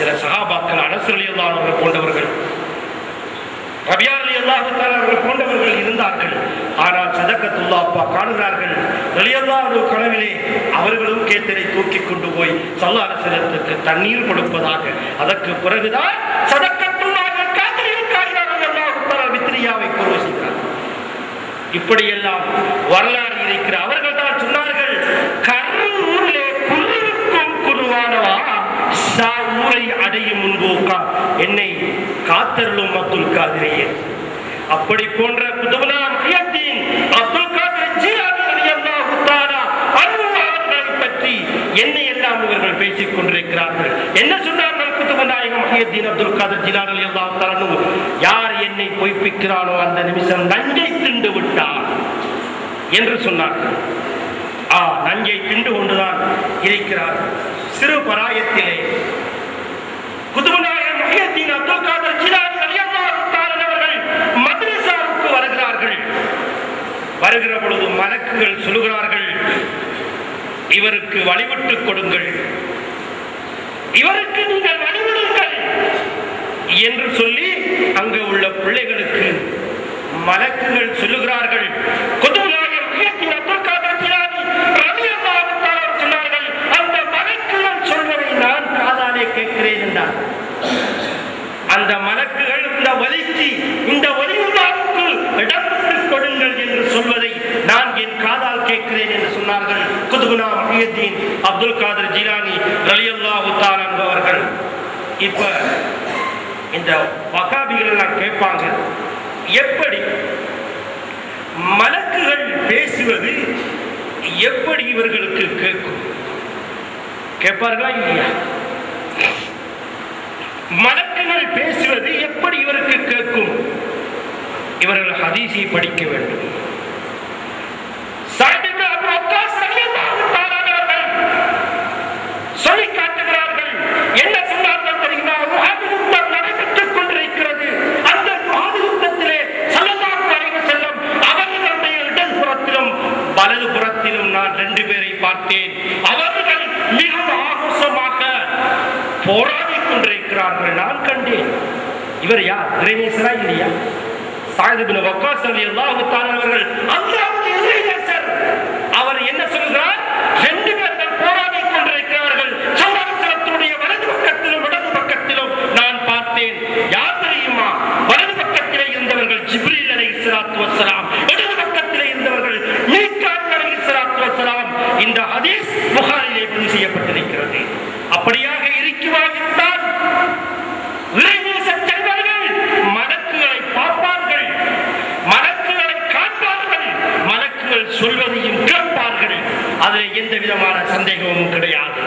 சில சஹாபாக்கள் அனஸ் ரலியல்லாஹு அன்ஹு போன்றவர்கள், ரபியா ரலியல்லாஹு தஆலா அவர்கள் போன்றவர்கள் இருந்தார்கள். ஆனால் சதகத்துல்லாஹ் அப்பா காணுகிறார்கள். ரலியல்லாஹு அன்ஹு கனவிலே அவர்களும் கேத்தரை தூக்கி கொண்டு போய் ஸல்லல்லாஹு அலைஹி வஸல்லத்துக்கு தண்ணீர் கொடுப்பதாக, அதற்கு பிறகுதான் சதகத்துல்லாஹ் ரலியல்லாஹு தஆலா வித்ரியாவை குரோசித்தார். இப்படியெல்லாம் வரலாறு இருக்கிற அவர்கள் தான் சொன்னார்கள், கருவூரிலே குருவுக்கும் குருவானவா ஊரை அடையும் முன்போக்கா என்னை காத்தருளும் அப்துல் காதிரியே. அப்படி போன்ற குதுபுனா முஹியத்தீன் அப்துல் காதிர் ஜீலானி ரலியல்லாஹு தஆலா அவர்களை பற்றி என்ன எல்லாம் இவர்கள் பேசிக் கொண்டிருக்கிறார்கள். என்ன சொன்னார்கள் குதுபுனா முஹியத்தீன் அப்துல் காதிர் ஜீலானி ரலியல்லாஹு தஆலா, யார் என்னை பொய்ப்பிக்கிறானோ அந்த நிமிஷம் நஞ்சை திண்டு விட்டார் என்று சொன்னார்கள். நஞ்சை திண்டு கொண்டுதான் இருக்கிறார். சிறு பராயத்திலே குதுபுனாய முஹியத்தீன் அப்துல் காதிர் ஜீலானி ரலியல்லாஹு தஆலா அவர்கள் மத்ரஸாவுக்கு வருகிறார்கள். வருகிற பொழுது மலக்குகள் சொல்கிறார்கள், இவருக்கு வழிவிட்டுக் கொடுங்கள், இவருக்கு நீங்கள் வழிவிடுங்கள் என்று சொல்லி அங்கு உள்ள பிள்ளைகளுக்கு மலக்குகள் சொல்லுகிறார்கள். குதுபுனாய முஹியத்தீன் அப்துல் காதிர் ஜீலானி ரலியல்லாஹு தஆலா சொன்னார்கள், அந்த மலக்குகள் சொல்வதை நான் காதாலே கேட்கிறேன் என்றார். அந்த மலக்குகள் இந்த வலிக்கு, இந்த வலிவுக்கு இடம் விட்டுக் கொடுங்கள் என்று சொல்வதை நான் என் காதால் கேட்கிறேன் என்று சொன்னார்கள் குதுபுனா முஹியத்தீன் அப்துல் காதிர் ஜீலானி ரலியல்லாஹு தஆலா அவர்கள். இப்ப இந்த வகாபிகள் எல்லாம் கேட்பாங்க, எப்படி மலக்குகள் பேசுவது எப்படி இவர்களுக்கு கேட்கும்? கேட்பார்களா இல்லையா? மலக்குகள் பேசுவது எப்படி இவருக்கு கேட்கும்? இவர்கள் ஹதீஸை படிக்க வேண்டும். சொல்லி காட்டுகிறார்கள். என்ன சொன்னார்கள் தெரியுமா? உஹது யுத்தம் நடைபெற்றுக் கொண்டிருக்கிறது. அந்த உஹது யுத்தத்திலே ஸல்லல்லாஹு அலைஹி வஸல்லம் அவர்களுடைய இடதுபுறத்திலும் வலதுபுறத்திலும் நான் 2 பேரை பார்த்தேன். அவர்கள் மிக ஆவேசமாக போராடி கொண்டிருக்கிறார்கள். நான் கண்டேன். இவர் யார்? இறைநேசரா இல்லையா? ஸஅத் இப்னு வக்காஸ் ரலியல்லாஹு தஆலா அவர்கள் அல்லாஹ்வுடைய இறைநேசர். அவர் என்ன சொல்கிறார்? 2 பேர்கள் போராடி கொண்டிருக்கிறார்கள். ஸல்லல்லாஹு வலது பக்கத்திலும் இடது பக்கத்திலும் நான் பார்த்தேன். யார் தெரியுமா? வலது பக்கத்திலே இருந்தவர்கள் ஜிப்ரீல் அலைஹிஸ்ஸலாத்து வஸ்ஸலாம், இடது பக்கத்திலே இருந்தவர்கள் மீகாயில் அலைஹிஸ்ஸலாத்து வஸ்ஸலாம். இந்த ஹதீஸ் புகாரிலே பதிவு செய்யப்பட்டிருக்கிறது. அப்படியாக இருக்கிறார். இறைநேச செல்வர்கள் மலக்குகளை பார்ப்பார்கள், மலக்குகளை காண்பார்கள், மலக்குகள் சொல்வதையும் கேட்பார்கள். அதில் எந்த விதமான சந்தேகமும் கிடையாது.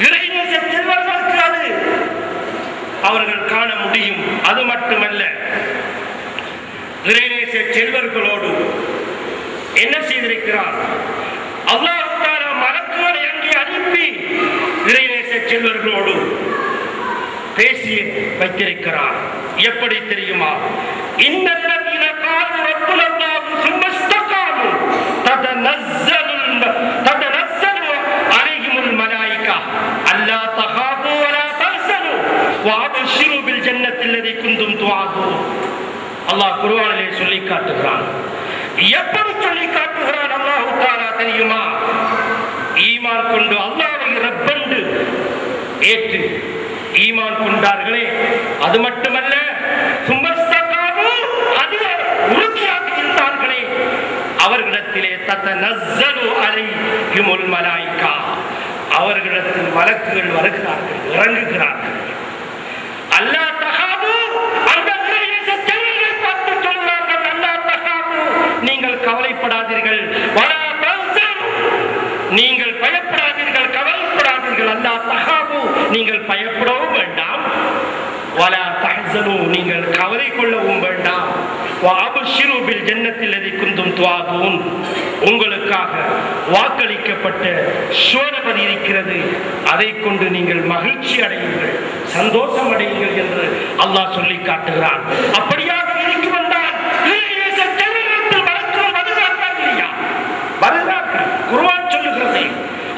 இறைநேச செல்வர்களுக்கு அது அவர்கள் காண முடியும். அது மட்டுமல்ல, இறைநேச செல்வர்களோடு என்ன செய்திருக்கிறார்? அல்லாஹ் தஆலா மலக்குகளை அங்கே அனுப்பி இறைநேச செல்வர்களோடு பேசி வைத்திருக்கிறார். எப்படி தெரியுமா? இன்னல்லதீன காலு ரப்புல்லாஹு சும்ம இஸ்தகாமு ததனஸ்ஸலு அலைஹிமுல் மலாயிகா அல்லா தகாஃபு வலா தஹ்சனு வஅப்ஷிரு பில் ஜன்னத்தி அல்லதி குன்தும் துஆதுன். அல்லாஹ் குர்ஆனிலே சொல்லி காட்டுகிறான். எப்படி சொல்லி காட்டுகிறான் அல்லாஹ் தஆலா தெரியுமா? ஈமான் கொண்டு அல்லாஹ்வை ரப்பென்று ஏற்று ஈமான் கொண்டார்களே, அது மட்டுமல்ல, அதிலே உறுதியாக இருந்தார்களே, அவர்களிடத்திலே தத்தனஸ்ஸலு அலைஹிமுல் மலாயிகா, அவர்களிடத்தில் மலக்குகள் வருகிறார்கள், இறங்குகிறார்கள். அல்லா தகாபு, அந்த இறைநேசத்தை பார்த்து சொல்கிறார்கள், அல்லா தகாபு, நீங்கள் கவலைப்படாதீர்கள், வலா தஹ்சனு, நீங்கள் பயப்படாதீர்கள், கவலைப்படாதீர்கள். அல்லா தகாபு, நீங்கள் பயப்படவும் வேண்டாம், வலா தஹ்சனு, நீங்கள் கவலை கொள்ளவும் வேண்டாம், வஅப்ஷிரு பில் ஜன்னத்தி அல்லதி குன்தும் துஆதுன், உங்களுக்காக வாக்களிக்கப்பட்ட சுவனபதி இருக்கிறது, அதை கொண்டு நீங்கள் மகிழ்ச்சி அடையுங்கள், சந்தோஷம் அடையுங்கள் என்று அல்லாஹ் சொல்லி காட்டுகிறான். அப்படியாக இருக்கும் என்றால் வருகிறார்கள். குர்ஆன் சொல்லுகிறது,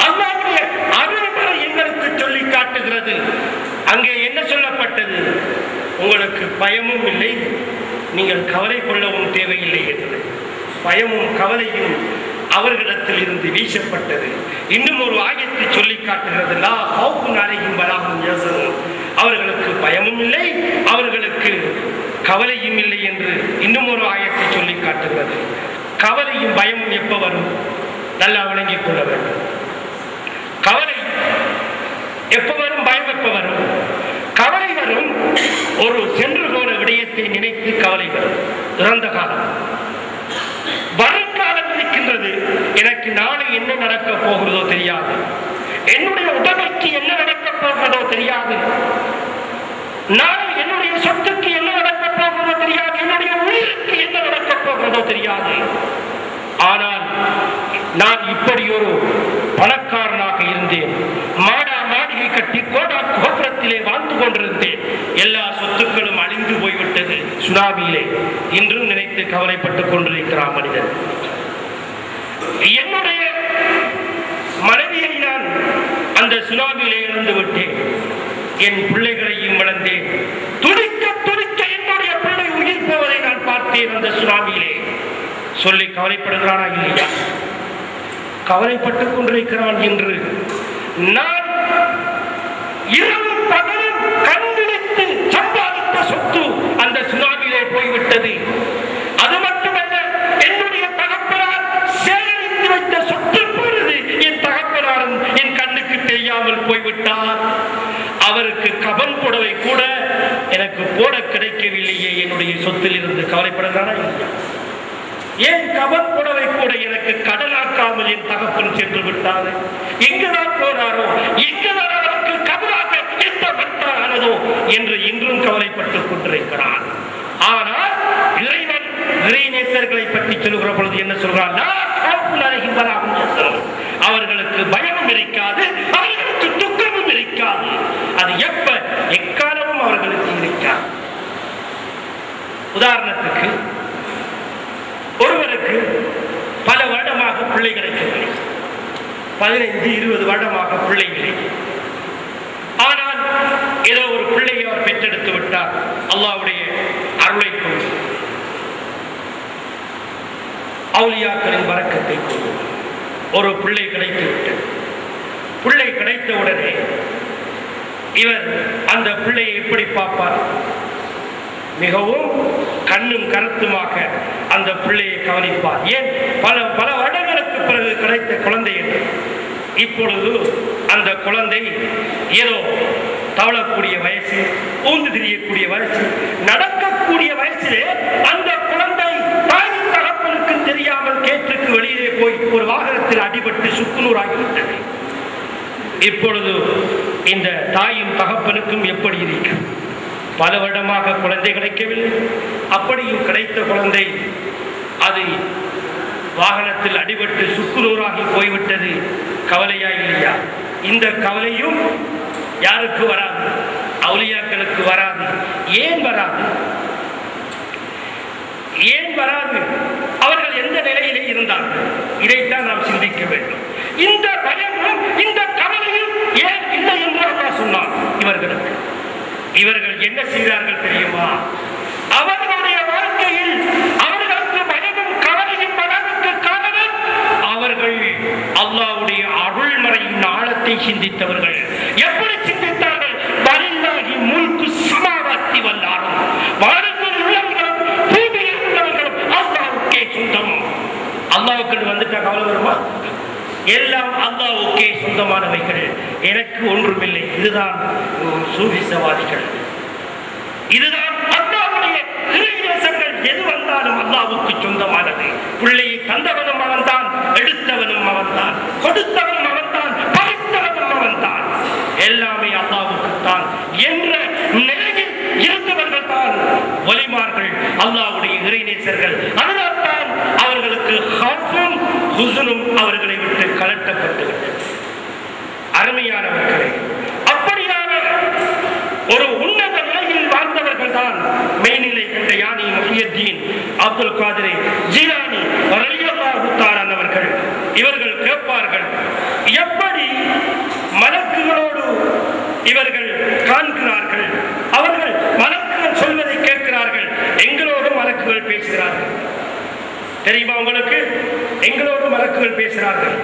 அல்லாஹ்வுடைய அருள்மறை எங்களுக்கு சொல்லி காட்டுகிறது. உங்களுக்கு பயமும் இல்லை, நீங்கள் கவலை கொள்ளவும் தேவையில்லை என்று பயமும் கவலையும் அவர்களிடத்தில் இருந்து வீசப்பட்டது. இன்னும் ஒரு ஆயத்தை சொல்லி காட்டுகிறது, லா ஹவுஃபுன் அலைஹிம் வலா ஹும் யஹ்சனூன். அவர்களுக்கு பயமும் இல்லை, அவர்களுக்கு கவலையும் இல்லை என்று இன்னும் ஒரு ஆயத்தை சொல்லி காட்டுகிறது. கவலையும் பயமும் எப்ப வரும்? நல்லா விளங்கிக் கொள்ள வேண்டும். கவலை எப்ப வரும், பயம் எப்ப வரும்? கவலை வரும் ஒரு சென்று போன விடயத்தை நினைத்து கவலை வரும். இறந்த காலம், வருங்காலம் இருக்கின்றது. எனக்கு நாளை என்ன நடக்க போகிறதோ தெரியாது, என்னுடைய உடமைக்கு என்ன நடக்க போகிறதோ தெரியாது, நாளை என்னுடைய சொத்துக்கு என்ன நடக்க போகிறதோ தெரியாது, என்னுடைய உயிருக்கு என்ன நடக்க போகிறதோ தெரியாது. ஆனால் நான் இப்படி ஒரு பணக்காரனாக இருந்தேன், மாடா மாளிகை கட்டி கோபுரத்திலே வாழ்ந்து கொண்டிருந்தேன், எல்லா சொத்துக்களும் அழிந்து போய்விட்டது சுனாமியிலே. இன்றும் நினைத்து கவலைப்பட்டுக் கொண்டிருக்கிறான் மனிதன். என்னுடைய மனைவியை நான் அந்த சுனாமியிலே இழந்து விட்டேன், என் பிள்ளைகளையும் இழந்தேன். துடிக்க துடிக்க என்னுடைய பிள்ளை உயிர் போவதை நான் பார்த்தேன் அந்த சுனாமியிலே. சொல்லி கவலைப்படுகிறானா இல்லையா? கவலைப்பட்டுக் கொண்டிருக்கிறான் என்று நான் இரவும் பகலும் கண்விழித்து சம்பாதித்த சொத்து அந்த சுனாமியிலே போய்விட்டது. அது மட்டுமல்ல, என்னுடைய தகப்பனார் சேகரித்து வைத்த சொத்து பொழுது என் தகப்பனாரும் என் கண்ணுக்கு தெரியாமல் போய்விட்டார். அவருக்கு கபன் புடவை கூட எனக்கு போட கிடைக்கவில்லையே என்னுடைய சொத்தில் இருந்து. கவலைப்படுகிறானா இல்லையா? ஏன் கபன் புடவை கூட எனக்கு கடலாக்காமல் என் தகப்பன் சென்று விட்டாரு? எங்குதான் போனாரோ, எங்குதான் அவருக்கு கபலாக எட்டப்பட்டாரோ என்று இன்றும் கவலைப்பட்டுக் கொண்டிருக்கிறான். ஆனால் இறைவன் இறைநேசர்களை பற்றி சொல்லுகிற பொழுது என்ன சொல்றான்? அவர்களுக்கு பயமும் இருக்காது, அவர்களுக்கு துக்கமும் இருக்காது. அது எப்ப எக்காலமும் அவர்களுக்கு இருக்காது. உதாரணத்துக்கு, ஒருவருக்கு பல வருடமாக பிள்ளை கிடைக்கவில்லை, 15-20 வருடமாக பிள்ளைகளை. ஆனால் ஏதோ ஒரு பிள்ளையை அவர் பெற்றெடுத்து விட்டார். அல்லாஹ்வுடைய அருளை கொண்டு, அவுலியாக்களின் பரக்கத்தை கொண்டு ஒரு பிள்ளை கிடைத்து விட்டது. பிள்ளை கிடைத்தவுடனே இவர் அந்த பிள்ளையை எப்படி பார்ப்பார்? மிகவும் கண்ணும் கருத்துமாக அந்த பிள்ளையை கவனிப்பார். ஏன்? பல பல வருடங்களுக்கு பிறகு கிடைத்த குழந்தை என்று. இப்பொழுது அந்த குழந்தை ஏதோ தவளக்கூடிய வயசு, ஊந்து திரியக்கூடிய வயசு, நடக்கக்கூடிய வயசிலே அந்த குழந்தை தாயின் தகப்பனுக்கு தெரியாமல் கேட்டுக்கு வெளியிலே போய் ஒரு வாகனத்தில் அடிபட்டு சுக்குநூறாகிவிட்டது. இப்பொழுது இந்த தாயும் தகப்பனுக்கும் எப்படி இருக்கிறது? பல வருடமாக குழந்தை கிடைக்கவில்லை, அப்படியும் கிடைத்த குழந்தை அது வாகனத்தில் அடிபட்டு சுக்குநூறாகி போய்விட்டது. கவலையா இல்லையா? இந்த கவலையும் யாருக்கு வராது? அவுலியாக்களுக்கு வராது. ஏன் வராது? ஏன் வராது? அவர்கள் எந்த நிலையிலே இருந்தார்கள்? இதைத்தான் நாம் சிந்திக்க வேண்டும். இந்த பயமும் இந்த கவலையும் ஏன் இல்லை என்று அல்லாஹ் சொன்னான் இவர்களுக்கு. இவர்கள் என்ன செய்தார்கள் தெரியுமா? அவர்களுடைய வாழ்க்கையில் அவர்களுக்கு பயமும் கவலையும் வராதற்கு காரணம் அவர்கள் அல்லாஹ்வுடைய அருள்மறையின் ஆழத்தை சிந்தித்தவர்கள். எப்படி சிந்தித்தார்கள்? வலில்லாஹி முல்கு ஸமாவாத்தி வல் அர்த். வானத்தில் உள்ளவர்களும் பூமியில் உள்ளவர்களும் அல்லாஹ்வுக்கே சொந்தம். அல்லாஹ்வுக்கு வந்துட்டா கவலை வருமா? எல்லாம் அல்லாஹ்வுக்கே சொந்தமானவைகள், எனக்கு ஒன்றுமில்லை. இதுதான் சூஃபிசவாதிகள், இதுதான் அல்லாஹ்வுடைய இறைநேசர்கள். எது வந்தாலும் அல்லாஹ்வுக்கு சொந்தமானது. பிள்ளையை தந்தவனும் அவன்தான், எடுத்தவனும் அவன்தான், கொடுத்தவனும் அவன்தான், படைத்தவனும் அவன்தான். எல்லாமே அல்லாஹ்வுக்குத்தான் என்ற நிலையில் இருந்தவர்கள் தான் வலிமார்கள், அல்லாஹ்வுடைய இறைநேசர்கள். அதனால்தான் அவர்களுக்கு ஹவ்வும் ஹுஸ்னும் அவர்களை விட்டு கலட்டப்பட்டு விட்டது. அருமையானவர்களே, அப்படியான ஒரு உன்னத நிலையில் வாழ்ந்தவர்கள் தான் மெய்நிலை கண்ட யானி முஹியத்தீன் அப்துல் காதிர் ஜீலானி ரலியல்லாஹு தஆலா அவர்கள். இவர்கள் கேட்பார்கள், எப்படி மலக்குகளோடு இவர்கள் காண்கிறார்கள்? அவர்கள் மலக்குகள் சொல்வது தெரியுமா உங்களுக்கு? எங்களோடு மலக்குகள் பேசுகிறார்கள்.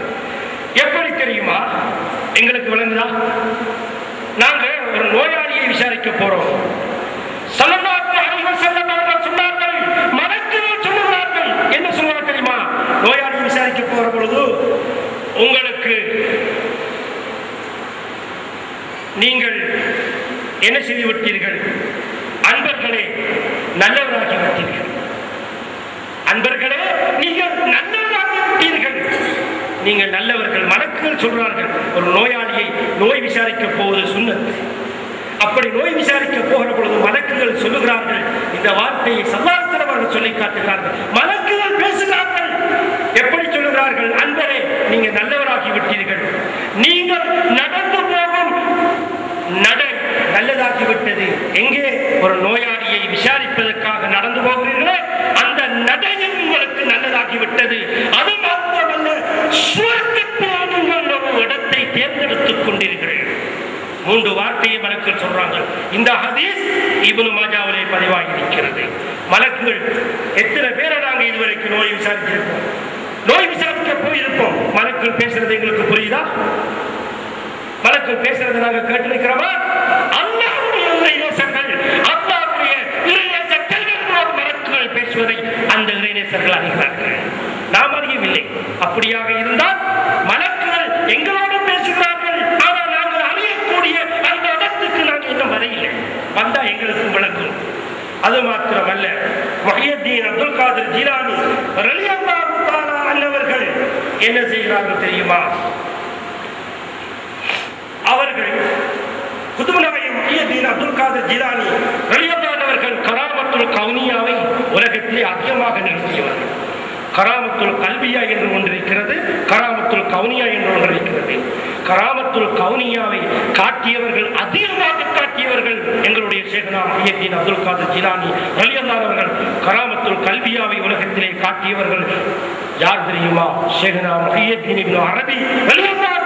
எப்படி தெரியுமா? எங்களுக்கு விளங்குதா? நாங்க ஒரு நோயாளியை விசாரிக்க போறோம். ஸல்லல்லாஹு அலைஹி வஸல்லம் அவர்கள் சொன்னார்கள், மலக்குகள் சொல்லுகிறார்கள். என்ன சொல்லுவாங்க தெரியுமா? நோயாளியை விசாரிக்க போற பொழுது உங்களுக்கு நீங்கள் என்ன செய்து விட்டீர்கள்? அன்பர்களே நல்லவராகி விட்டீர்கள். அன்பர்களே நீங்கள் நல்லவராகி விட்டீர்கள். நீங்கள் நல்லவர்கள். மலக்குகள் சொல்றார்கள், ஒரு நோயாளியை நோய் விசாரிக்க போவது சுன்னத். அப்படி நோய் விசாரிக்க போகிற பொழுது மலக்குகள் சொல்லுகிறார்கள். இந்த வார்த்தையை ஸல்லல்லாஹு அலைஹி வஸல்லம் சொல்லி காட்டுகிறார்கள். மலக்குகள் பேசுகிறார்கள். எப்படி சொல்லுகிறார்கள்? அன்பரே நீங்கள் நல்லவராகி விட்டீர்கள். நீங்கள் நடந்து போகும் நடை நல்லதாகிவிட்டது. எங்கே ஒரு நோயாளியை விசாரிப்பதற்காக நடந்து போகிறீர்களோ அந்த நடையும் உங்களுக்கு நல்லதாகிவிட்டது. அது மாத்திரமல்ல, சுவர்க்கத்தில் நீங்கள் ஒரு இடத்தை தேர்ந்தெடுத்துக் கொண்டீர்கள். 3 வார்த்தையை மலக்குகள் சொல்றாங்க. இந்த ஹதீஸ் இப்னு மாஜாவிலே பதிவாகி இருக்கிறது. மலக்குகள் எத்தனை பேரை நாங்கள் இதுவரைக்கும் நோய் விசாரிச்சிருப்போம், நோய் விசாரிக்க போயிருப்போம். மலக்குகள் பேசுறது எங்களுக்கு புரியுதா? மலக்குகள் பேசுறதை நாங்கள் கேட்டிருக்கிறோமா? அல்லாஹ்வுடைய இறைநேசர்கள், அல்லாஹ்வுடைய இறைநேசர்கள் மலக்குகள் பேசுவதை அந்த இறைநேசர்கள் அறிகிறார்கள், நாம் அறியவில்லை. அப்படியாக இருந்தால் மலக்குகள் எங்களோடு பேசுகிறார்கள், ஆனால் நாங்கள் அறியக்கூடிய அந்த இடத்துக்கு நாங்கள் இன்னும் வரையில்லை. வந்தா எங்களுக்கும் விளக்கும். அது மாத்திரமல்ல, முஹியத்தீன் அப்துல் காதிர் ஜீலானி ரலியல்லாஹு தஆலா அன்ஹு என்ன செய்கிறார்கள் தெரியுமா? அவர்கள் குதுப் நாயகம் முஹியத்தீன் அப்துல் காதிர் ஜீலானி ரலியல்லாஹு அன்ஹு அவர்கள் கராமத்துல் கௌனியாவை உலகத்திலே அதிகமாக நிறுத்தியவர்கள். கராமத்துல் கல்பியா என்று ஒன்று இருக்கிறது, கராமத்துல் கௌனியா என்று ஒன்று இருக்கிறது. கராமத்துல் கௌனியாவை காட்டியவர்கள், அதிகமாக காட்டியவர்கள் எங்களுடைய ஷேഖ்னா முஹியத்தீன் அப்துல் காதிர் ஜீலானி ரலியல்லாஹு அவர்கள். கராமத்துல் கல்பியாவை உலகத்திலே காட்டியவர்கள் யார் தெரியுமா? ஷேഖ்னா முஹியத்தீன் இப்னு அரபி ரலியல்லாஹு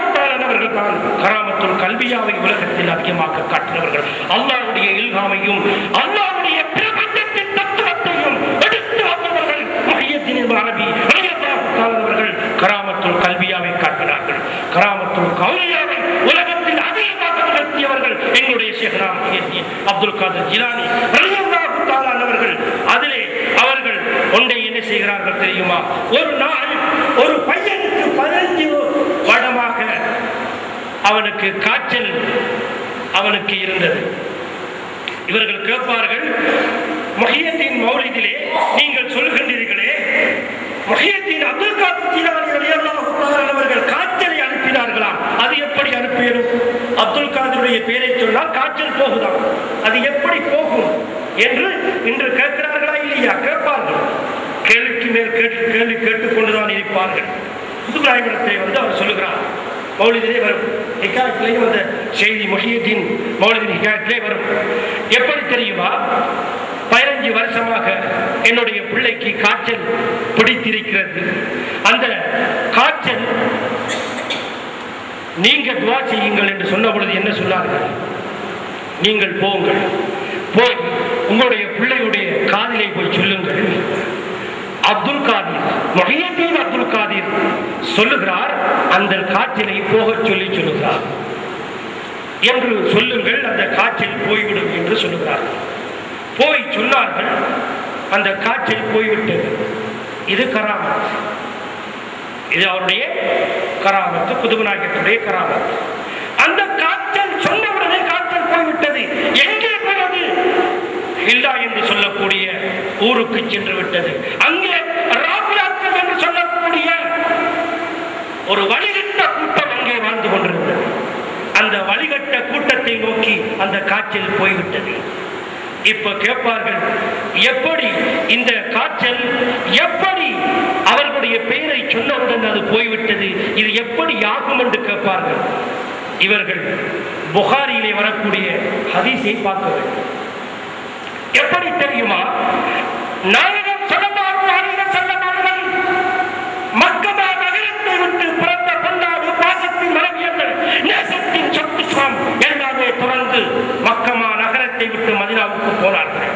அவர்கள் தான் கராமத்துல் கல்பியாவை உலகத்தில் அதிகமாக காட்டினவர்கள். அல்லாஹ்வுடைய இல்ஹாமையும் அல்லாஹ்வுடைய பிரபஞ்சத்தின் தத்துவத்தையும் எடுத்து வந்தவர்கள் முஹியத்தீன் இப்னு அரபி ரலியல்லாஹு தஆலா அவர்கள் கராமத்துல் கல்பியாவை காட்டினார்கள். கராமத்துல் கௌனியாவை உலகத்தில் அதிகமாக நிகழ்த்தியவர்கள் எங்களுடைய ஷேഖ்னா முஹியத்தீன் அப்துல் காதிர் ஜீலானி ரலியல்லாஹு தஆலா அவர்கள். அதிலே அவர்கள் ஒன்றை என்ன செய்கிறார்கள் தெரியுமா? ஒரு நாள் ஒரு பையனுக்கு 15 வருடமாக அவனுக்கு காய்ச்சல் அவனுக்கு இருந்தது. இவர்கள் கேட்பார்கள், முஹியத்தீன் மௌலிதிலே நீங்கள் சொல்லுகின்றீர்களே, முஹியத்தீன் அப்துல் காதிர் ஜீலானி ரலியல்லாஹு தஆலா அவர்கள் காய்ச்சலை அனுப்பினார்களாம், அது எப்படி அனுப்பியது? அப்துல் காதிருடைய பேரை சொன்னால் காய்ச்சல் போகுதாம், அது எப்படி போகும் என்று இன்று கேட்கிறார்களா இல்லையா? கேட்பார்கள். கேள்விக்கு மேல் கேள்வி கேட்டுக்கொண்டுதான் இருப்பார்கள். புதுநாயகத்தை அவர் சொல்லுகிறார், மௌலிதிலே வரும், ஹிகாயத்திலேயும் அந்த செய்தி முஹியத்தீன் மௌலிதின் ஹிகாயத்திலே வரும். எப்படி தெரியுமா? 15 வருஷமாக என்னுடைய பிள்ளைக்கு காய்ச்சல் பிடித்திருக்கிறது. அந்த காய்ச்சல் நீங்க துவா செய்யுங்கள் என்று சொன்ன பொழுது என்ன சொன்னார்கள்? நீங்கள் போங்கள், போய் உங்களுடைய பிள்ளையுடைய காதிலே போய் சொல்லுங்கள், அப்துல் காதிர் முஹியத்தீன் அப்துல் காதிர் சொல்லுகிறார், அந்த காய்ச்சலை போக சொல்லி சொல்லுகிறார் என்று சொல்லுங்கள், அந்த காய்ச்சல் போய்விடும் என்று சொல்லுகிறார். போய் சொன்னார்கள், அந்த காய்ச்சல் போய்விட்டது. இது கராமத், இது அவருடைய கராமத்து, குதுப் நாயகத்துடைய கராமத். அந்த காய்ச்சல் சொன்னவுடனே காய்ச்சல் போய்விட்டது. எங்கே போனது? இல்லா என்று சொல்லக்கூடிய ஊருக்கு சென்று விட்டது. அங்கே ராபியாக்கள் என்று சொல்லக்கூடிய ஒரு வழிகட்ட கூட்டம் அங்கே வாழ்ந்து கொண்டிருந்தது. அந்த வழிகட்ட கூட்டத்தை நோக்கி அந்த காய்ச்சல் போய்விட்டது. இப்ப கேட்பார்கள், எப்படி இந்த காய்ச்சல், எப்படி அவர்களுடைய பெயரை சொன்னவுடன் அது போய்விட்டது, இது எப்படி ஆகும் என்று கேட்பார்கள். இவர்கள் புகாரியிலே வரக்கூடிய ஹதீஸை பார்க்க வேண்டும். எப்படி தெரியுமா? நாயகம் ஸல்லல்லாஹு அலைஹி வஸல்லம் அவர்கள் மக்கா நகரத்தை விட்டு பிறந்த பொன்னாடு, பாசத்தின் மனைவியர்கள், நேசத்தின் சொத்துஸ்வம் எல்லாமே துறந்து மக்கா நகரத்தை விட்டு மதீனாவுக்கு போனார்கள்.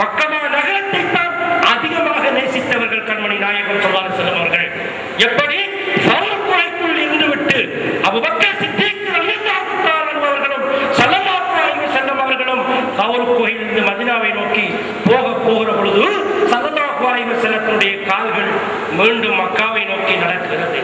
மக்கா நகரத்தை தான் அதிகமாக நேசித்த எப்படி சவுல் குகைக்குள் இருந்துவிட்டு அபூபக்கர் சித்தீக் ரலியல்லாஹு தஆலா அவர்களும் ஸல்லல்லாஹு அலைஹி வஸல்லம் அவர்களும் சவுல் குகையிலிருந்து மதீனாவை நோக்கி போகிற பொழுது ஸல்லல்லாஹு அலைஹி வஸல்லத்துடைய கால்கள் மீண்டும் மக்காவை நோக்கி நடக்கிறது.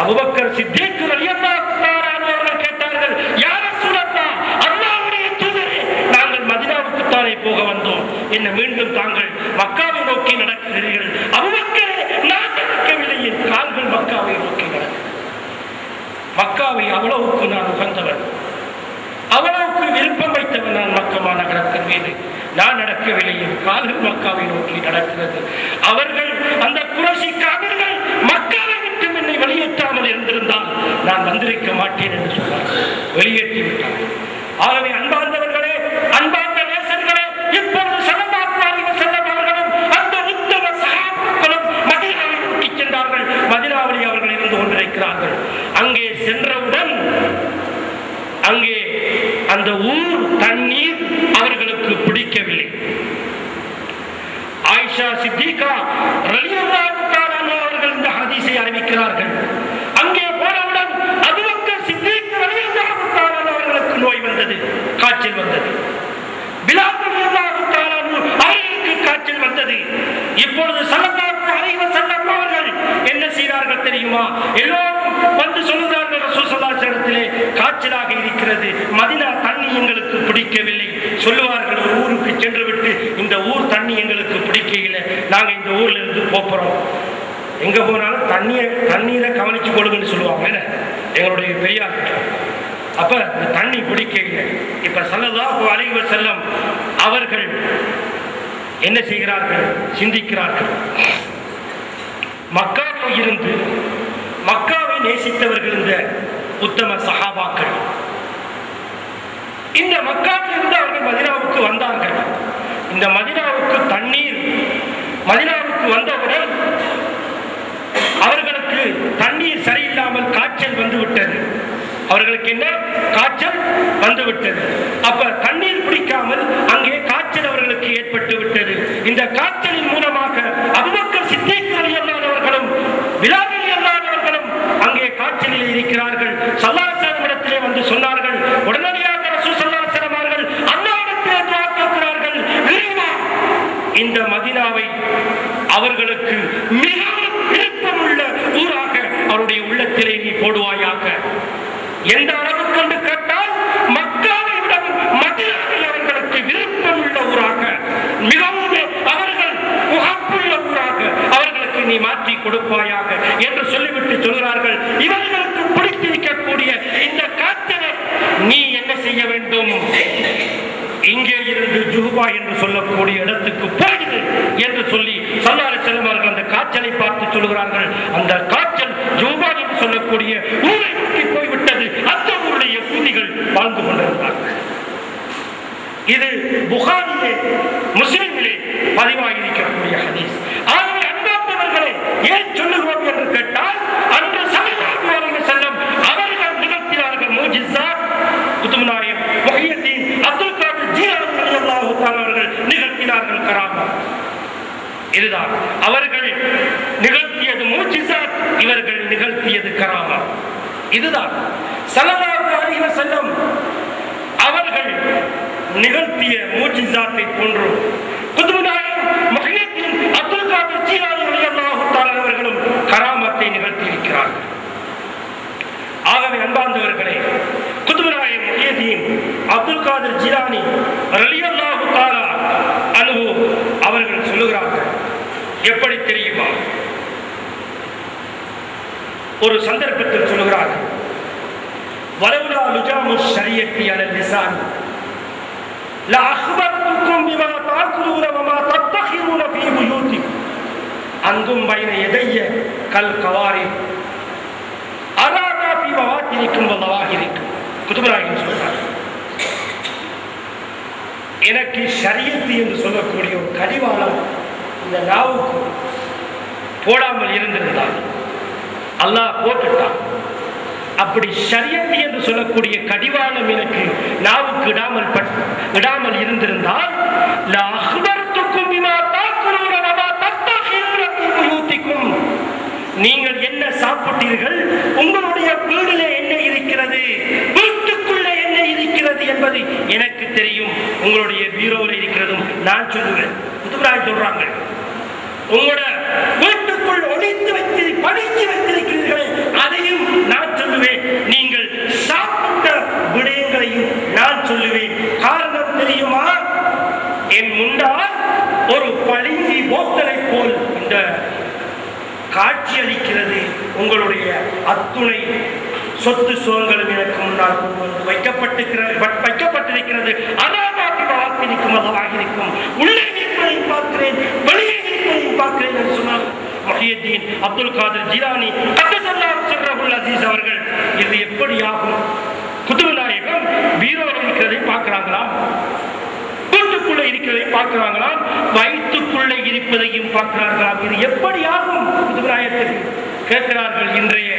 அபூபக்கர் சித்தீக் ரலியல்லாஹு தஆலா அவர்கள் கேட்டார்கள், யா ரசூலல்லாஹ், அல்லாஹ்வுடைய தூதரே, நாங்கள் மதீனாவுக்கு தானே போக வந்தோம், என்ன மீண்டும் தாங்கள் மக்காவை நோக்கி நடக்கிறீர்கள்? அபூபக்கரே, நான் நடக்கவில்லை, என் கால்கள் மக்காவை நோக்கி நடக்கிறது. மக்காவை அவ்வளவுக்கு நான் உகந்தவன், அவ்வளவுக்கு விருப்பம் வைத்தவன் நான் மக்கா நகரத்தின் மீது. நான் நடக்கவில்லை, என் கால்கள் மக்காவை நோக்கி நடக்கிறது. அவர்கள் அந்த குறைஷி காவிர்கள் மக்காவை விட்டு என்னை வெளியேற்றாமல் இருந்திருந்தால் நான் வந்திருக்க மாட்டேன் என்று சொன்னார். வெளியேற்றி விட்டார். ஆகவே அன்பார்ந்தவர்களே, அன்பார்ந்த நேசர்களே, இப்பொழுது ஸல்லல்லாஹு அலைஹி வஸல்லம் அவர்களும் அந்த உத்தம சஹாபாக்களும் மதீனாவை நோக்கி சென்றார்கள். மதீனாவில் அவர்கள் இருந்து கொண்டிருக்கிறார்கள். அங்கே சென்றவுடன் அங்கே அந்த ஊர் தண்ணீர் அவர்களுக்கு பிடிக்கவில்லை. ஆயிஷா சித்திகா ரலியல்லாஹு தஆலா அவர்கள் இந்த ஹதீஸை அறிவிக்கிறார்கள். அங்கே போனவுடன் அபூபக்கர் சித்திக் ரலியல்லாஹு தஆலா அவர்களுக்கு நோய் வந்தது, காய்ச்சல் வந்தது. பிலால் ரலியல்லாஹு தஆலா அவர்களுக்கு காய்ச்சல் வந்தது. இப்பொழுது ஸல்லல்லாஹு அலைஹி வஸல்லம் அவர்கள் என்ன செய்தார்கள் தெரியுமா? எல்லோரும் வந்து சொல்லுகிறார்கள், ரசூல் ஸல்லல்லாஹு அலைஹி வஸல்லம் காய்ச்சலாக இருக்கிறது, மதீனா தண்ணி எங்களுக்கு பிடிக்கவில்லை. சொல்லுவார்கள், ஒரு ஊருக்கு சென்று விட்டு இந்த ஊர் தண்ணி எங்களுக்கு பிடிக்கவில்லை, நாங்க இந்த ஊர்ல இருந்து போறோம், எங்க போனாலும் தண்ணீரை கவனிச்சு கொடுங்கன்னு சொல்லுவாங்க எங்களுடைய பெரியார். அப்ப இந்த தண்ணி பிடிக்கவில்லை. இப்ப ஸல்லல்லாஹு அலைஹி வஸல்லம் அவர்கள் என்ன செய்கிறார்கள்? சிந்திக்கிறார்கள். மக்காவில் இருந்து மக்காவை நேசித்தவர்கள் இந்த உத்தம சஹாபாக்கள், இந்த மக்காவில் இருந்து அவர்கள் மதீனாவுக்கு வந்தார்கள். இந்த மதீனாவுக்கு தண்ணீர், மதீனாவுக்கு வந்தவுடன் அவர்களுக்கு தண்ணீர் சரியில்லாமல் காய்ச்சல் வந்துவிட்டது. அவர்களுக்கு என்ன காய்ச்சல் வந்துவிட்டது. அப்ப தண்ணீர் பிடிக்காமல் அங்கே காய்ச்சல் அவர்களுக்கு ஏற்பட்டு விட்டது. இந்த காய்ச்சலின் மூலமாக அபூபக்கர் சித்தீக் ரலியல்லாஹு அவர்களும் பிலால் ரலியல்லாஹு அவர்களும் அங்கே காய்ச்சலில் இருக்கிறார்கள். ஸல்லல்லாஹு அலைஹி வஸல்லம் இடத்திலே வந்து சொன்னார்கள். உடனடியாக ரசூல் ஸல்லல்லாஹு அலைஹி வஸல்லம் அவர்கள் அல்லாஹ்விடத்திலே துஆ கேட்கிறார்கள், இறைவா, இந்த மதீனாவை அவர்களுக்கு மிகவும் விருப்பமுள்ள ஊராக அவருடைய உள்ளத்திலே நீ போடுவாயாக. எந்த அளவுக்கு என்று கேட்டால், மக்காவை விட மதீனாவை அவர்களுக்கு விருப்பமுள்ள ஊராக, மிகவும் அவர்கள் உகப்புள்ள ஊராக அவர்களுக்கு நீ மாற்றி கொடுப்பாயாக என்று சொல்லிவிட்டு சொல்கிறார்கள், இவர்களுக்கு பிடித்திருக்கக்கூடிய இந்த காய்ச்சலை நீ என்ன செய்ய வேண்டும்? இங்கே இருந்து ஜுஹ்பா என்று சொல்லக்கூடிய இடத்துக்கு போயிடு என்று சொல்லி ஸல்லல்லாஹு அலைஹி வஸல்லம் அவர்கள் அந்த காய்ச்சலை பார்த்து சொல்கிறார்கள். அந்த காய்ச்சல் ஜுஹ்பா என்று சொல்லக்கூடிய ஊரை நோக்கி போய்விட்டது. அந்த ஊருடைய யகூதிகள் வாழ்ந்து கொண்டிருந்தார்கள். இது புகாரிலே, முஸ்லிமிலே பதிவாகியிருக்கக்கூடிய ஹதீஸ். ஆகவே அன்பார்ந்தவர்களே, ஏன் சொல்லுகிறோம் என்று கேட்டால், அன்று ஸல்லல்லாஹு அலைஹி வஸல்லம் அவர்கள் நிகழ்த்தினார்கள் முஜிஸா. குதுப் நாயகம் முஹியத்தீன் அப்துல் காதிர் ஜீலானி ரலியல்லாஹு தஆலா அவர்கள் நிகழ்த்தினார்கள் கராமா. இதுதான் அவர்கள் நிகழ்த்தியது முஜிஸா, இவர்கள் நிகழ்த்தியது கராமா. இதுதான் ஸல்லல்லாஹு அலைஹி வஸல்லம் அவர்கள் நிகழ்த்திய முஜிஸாத்தை போன்று குதுப் நாயகம் முஹியத்தீன் அப்துல் காதிர் ஜீலானி ரலியல்லாஹு தஆலா அவர்களும் கராமத்தை நிகழ்த்தி இருக்கிறார்கள். ஆகவே அன்பார்ந்தவர்களே, குதுப் நாயகம் முஹியத்தீன் அப்துல் காதிர் ஜீலானி ரலியல்லாஹு தஆலா அன்ஹு அவர்கள் சொல்லுகிறார்கள். எப்படி தெரியுமா? ஒரு சந்தர்ப்பத்தில் சொல்லுகிறார்கள், வலவுலா லுஜாமு ஷரியத்தி அலல் லிசான் லா அக்பர்துக்கும் பிமா தஅகுலூன வமா தத்தஹிரூன ஃபீ புயூதிக்கும் அன்தும் பைன யதைய கல் கவாரி அராதா ஃபீ பவாத்தினிக்கும் வ லவாஹிரிக்கும். குதுப் நாயகம் சொல்றார், எனக்கு ஷரியத் என்று சொல்லக்கூடிய ஒரு கடிவாளம் இந்த நாவுக்கு போடாமல் இருந்திருந்தால் அல்லாஹ் போட்டுட்டான். அப்படி ஷரியத் என்று சொல்லக்கூடிய கடிவாளம் எனக்கு நாவுக்கு விடாமல் இருந்திருந்தால் லா அக்பர்துக்கும் பிமா தஅகுலூன வமா தத்தஹிரூன ஃபீ புயூதிக்கும், நீங்கள் என்ன சொல்லுவேன். குதுபுராய் சொல்றாங்க, உங்களோட வீட்டுக்குள் ஒழித்து பழித்து வைத்திருக்கிறீர்களே அதையும் நான் சொல்லுவேன், நீங்கள் சாப்பிட்ட விடயங்களையும் நான் சொல்லுவேன். காரணம் தெரியுமா? என் முன்னால் ஒரு பளிங்கு போத்தலை போல் இந்த காட்சி அளிக்கிறது. உங்களுடைய அத்துணை சொத்து சுகங்களும் எனக்கு முன்னால் கொண்டு வந்து வைக்கப்பட்டிருக்கிறது. அராபாத்திற்கும் அதவாகிருக்கும். உள்ளே நிற்பதையும் பார்க்கிறேன், வெளியே நிற்பதையும் பார்க்கிறேன் என்று சொன்னார் முஹியுத்தீன் அப்துல் காதர் ஜிலானி அப்துல் அசீஸ் அவர்கள். இது எப்படி ஆகும்? குதுபு நாயகம் பீரோவில் இருக்கிறதை பார்க்கிறாங்களா, வீட்டுக்குள்ளே இருக்கிறதை பார்க்கிறாங்களா, வயிற்றுக்குள்ளே இருப்பதையும் பார்க்கிறார்களா? இது எப்படி ஆகும்? குதுபு நாயகத்தில் கேட்கிறார்கள் இன்றைய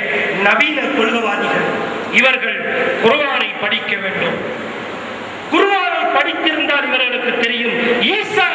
நவீன கொள்கைவாதிகள். இவர்கள் குர்ஆனை படிக்க வேண்டும். குர்ஆனை படித்திருந்தால் இவர்களுக்கு தெரியும் ஈசா